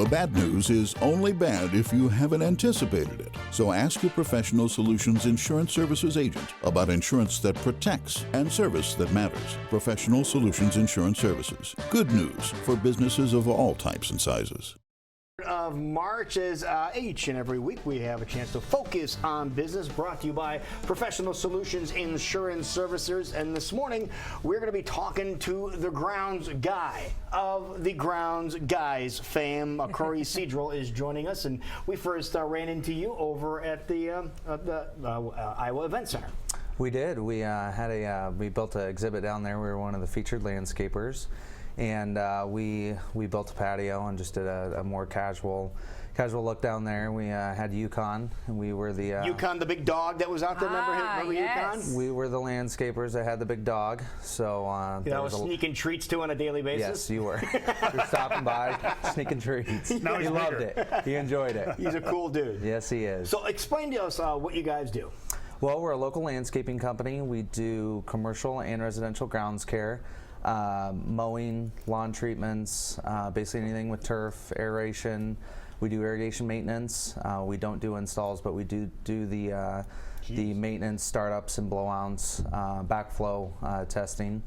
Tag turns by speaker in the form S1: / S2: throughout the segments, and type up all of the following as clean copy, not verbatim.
S1: The bad news is only bad if you haven't anticipated it. So ask your Professional Solutions Insurance Services agent about insurance that protects and service that matters. Professional Solutions Insurance Services. Good news for businesses of all types and sizes.
S2: Of March, as each and every week we have a chance to focus on business, brought to you by Professional Solutions Insurance Services. And this morning we're going to be talking to the grounds guy of the Grounds Guys fame. Corey Cedrel is joining us, and we first ran into you over at the Iowa Event Center.
S3: We did. We we built an exhibit down there. We were one of the featured landscapers. And we built a patio and just did a more casual look down there. We had Yukon, and we were the
S2: Yukon, the big dog that was out there. Remember
S3: yes.
S2: Yukon?
S3: We were the landscapers that had the big dog. So
S2: I was sneaking treats to on a daily basis.
S3: Yes, you were. You're stopping by, sneaking treats.
S2: No,
S3: he loved it. He enjoyed it.
S2: He's a cool dude.
S3: Yes, he is.
S2: So explain to us what you guys do.
S3: Well, we're a local landscaping company. We do commercial and residential grounds care. Mowing, lawn treatments, basically anything with turf, aeration. We do irrigation maintenance. We don't do installs, but we do the maintenance, startups and blowouts, backflow testing.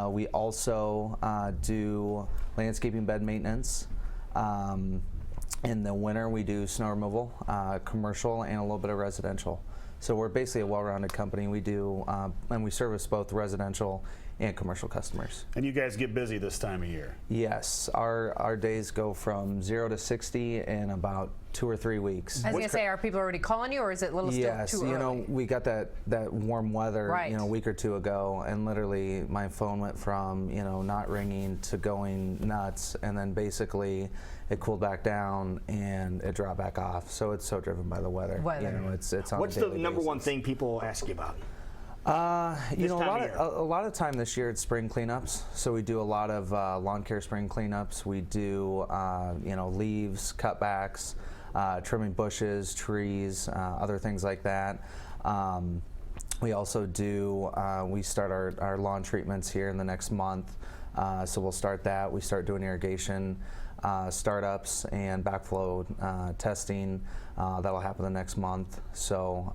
S3: We also do landscaping bed maintenance. In the winter, we do snow removal, commercial, and a little bit of residential. So we're basically a well-rounded company. We do, and we service both residential and commercial customers.
S4: And you guys get busy this time of year?
S3: Yes, our days go from 0 to 60 in about 2 or 3 weeks.
S5: I was going to say, are people already calling you, or is it a little still too early?
S3: Yes, you know, we got that warm weather,
S5: right,
S3: a week or two ago, and literally my phone went from, not ringing to going nuts, and then basically it cooled back down and it dropped back off. So it's so driven by the weather. It's on
S2: What's
S3: a
S2: the
S3: daily
S2: number
S3: basis.
S2: one thing people ask you about?
S3: A lot of time this year it's spring cleanups. So we do a lot of lawn care spring cleanups. We do leaves, cutbacks, trimming bushes, trees, other things like that. We also do we start our lawn treatments here in the next month. So we'll start that. We start doing irrigation startups and backflow testing. That'll happen the next month. So,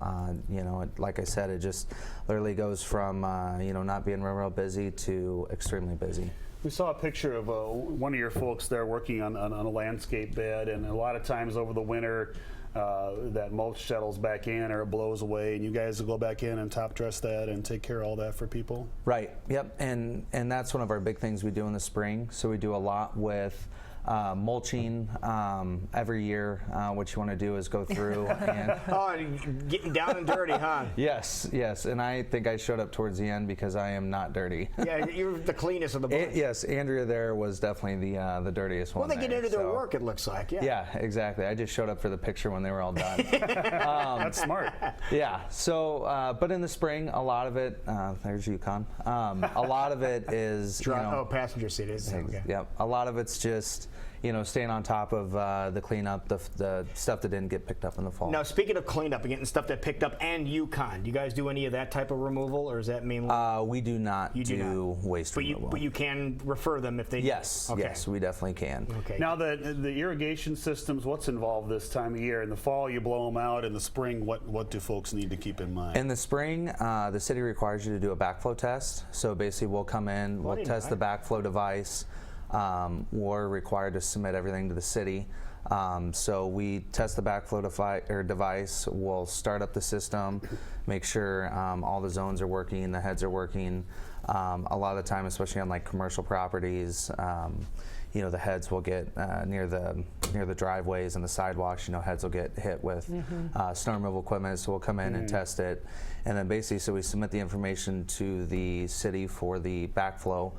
S3: like I said, it just literally goes from, not being real busy to extremely busy.
S4: We saw a picture of one of your folks there working on a landscape bed, and a lot of times over the winter, that mulch settles back in or it blows away, and you guys will go back in and top dress that and take care of all that for people?
S3: Right, yep, and that's one of our big things we do in the spring. So we do a lot with mulching every year. What you want to do is go through and
S2: Getting down and dirty, huh?
S3: Yes, and I think I showed up towards the end because I am not dirty.
S2: Yeah, you're the cleanest of the bunch.
S3: Yes, Andrea there was definitely the dirtiest one.
S2: Well, they get into their work, it looks like.
S3: Yeah, exactly. I just showed up for the picture when they were all done.
S4: That's smart.
S3: Yeah. So, but in the spring, a lot of it. There's Yukon. A lot of it is.
S2: Passenger seat is. Okay.
S3: Yep. A lot of it's just staying on top of the cleanup, the stuff that didn't get picked up in the fall.
S2: Now, speaking of cleanup and getting stuff that picked up and Yukon, do you guys do any of that type of removal, or is that mainly?
S3: We do not do waste removal.
S2: But you can refer them if they.
S3: Yes.
S2: Okay.
S3: Yes, we definitely can.
S2: Okay.
S4: Now, the irrigation systems, what's involved this time of year? In the fall, you blow them out. In the spring, what do folks need to keep in mind?
S3: In the spring, the city requires you to do a backflow test. So basically, we'll come in, we'll test the backflow device. We're required to submit everything to the city. So we test the backflow device. We'll start up the system, make sure all the zones are working, the heads are working. A lot of the time, especially on like commercial properties, the heads will get near the driveways and the sidewalks. Heads will get hit with snow removal equipment. So we'll come in and test it, and then basically, so we submit the information to the city for the backflow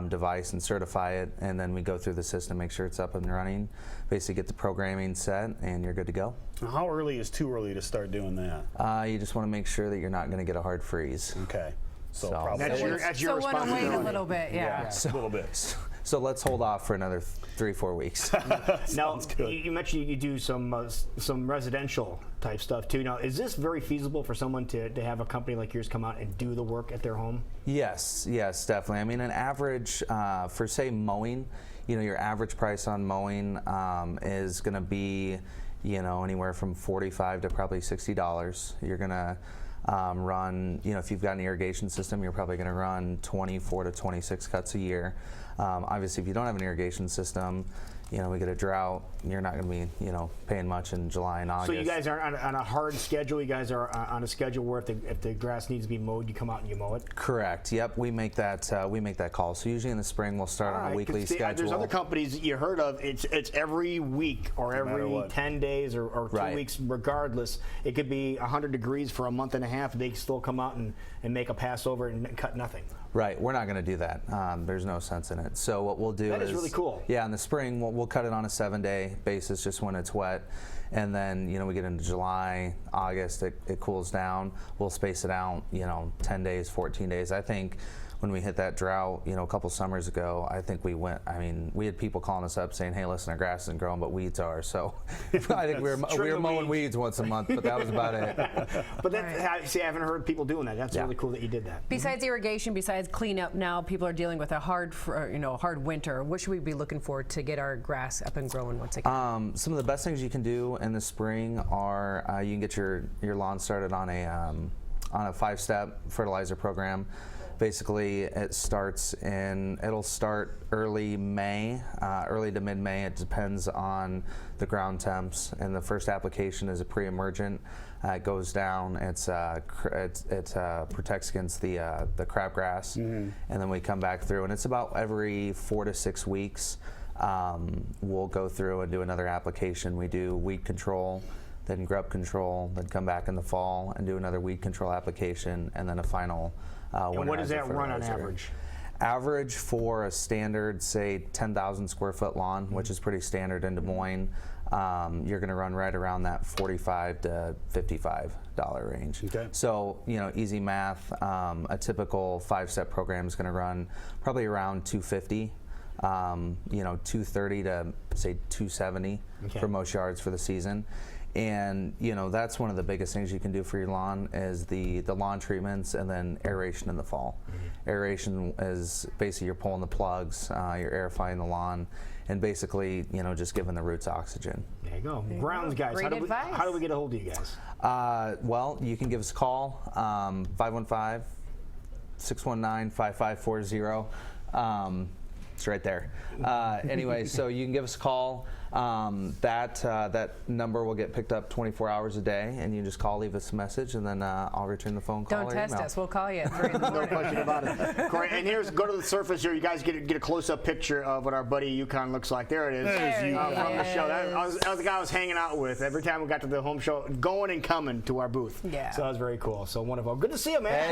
S3: device and certify it, and then we go through the system, make sure it's up and running, basically get the programming set, and you're good to go.
S4: How early is too early to start doing that?
S3: You just want to make sure that you're not going to get a hard freeze.
S4: Okay. So
S2: that's your responsibility.
S5: Wait a little bit, yeah.
S4: A little bit.
S3: So let's hold off for another 3-4 weeks.
S2: Now, you mentioned you do some residential type stuff too. Now, is this very feasible for someone to have a company like yours come out and do the work at their home?
S3: Yes, definitely. I mean, an average for say mowing, your average price on mowing is going to be, anywhere from $45 to probably $60. You're going to run, if you've got an irrigation system, you're probably going to run 24 to 26 cuts a year. Obviously, if you don't have an irrigation system, we get a drought, you're not going to be, paying much in July and August.
S2: So you guys are on a hard schedule. You guys are on a schedule where if the grass needs to be mowed, you come out and you mow it?
S3: Correct. Yep, we make that call. So usually in the spring, we'll start on a weekly schedule.
S2: There's other companies that you heard of, it's every week or every 10 days or 2 weeks, regardless. It could be 100 degrees for a month and a half. They still come out and make a pass over and cut nothing.
S3: Right, we're not going to do that. There's no sense in it. So what we'll do
S2: that is really cool.
S3: Yeah, in the spring we'll cut it on a 7-day basis, just when it's wet, and then we get into July, August, it cools down. We'll space it out, 10 days, 14 days. I think when we hit that drought, a couple summers ago, I think we had people calling us up saying, hey, listen, our grass isn't growing, but weeds are. So I think we were mowing weeds once a month, but that was about it.
S2: But I haven't heard people doing that. That's really cool that you did that.
S5: Besides irrigation, besides cleanup, now people are dealing with a hard winter. What should we be looking for to get our grass up and growing once again?
S3: Some of the best things you can do in the spring are you can get your lawn started on a 5-step fertilizer program. Basically, it'll start early May, early to mid-May. It depends on the ground temps. And the first application is a pre-emergent. It goes down. It protects against the crabgrass, and then we come back through. And it's about every 4 to 6 weeks. We'll go through and do another application. We do weed control, then grub control, then come back in the fall and do another weed control application, and then a final.
S2: And what does that run on average?
S3: Average for a standard, say, 10,000 square foot lawn, which is pretty standard in Des Moines, you're going to run right around that $45 to $55 range.
S4: Okay. So,
S3: easy math. A typical 5-step program is going to run probably around $250. 230 to say 270 for most yards for the season. And that's one of the biggest things you can do for your lawn is the lawn treatments, and then aeration in the fall. Aeration is basically you're pulling the plugs, you're aerifying the lawn, and basically just giving the roots ooxygen.
S2: There you go. Grounds guys.
S5: Great advice.
S2: How do we get a hold of you guys?
S3: Well, you can give us a call, 515-619-5540. It's right there. Anyway, so you can give us a call. That number will get picked up 24 hours a day, and you just call, leave us a message, and then I'll return the phone call.
S5: Don't
S3: or
S5: test
S3: email.
S5: us. We'll call you at 3 in the
S2: No
S5: morning.
S2: question about it. Great. And go to the surface here. You guys get a close-up picture of what our buddy Yukon looks like. There it is. From the show. That was the guy I was hanging out with every time we got to the home show, going and coming to our booth.
S5: Yeah.
S2: So that was very cool. So wonderful. Good to see you, man.
S3: Hey.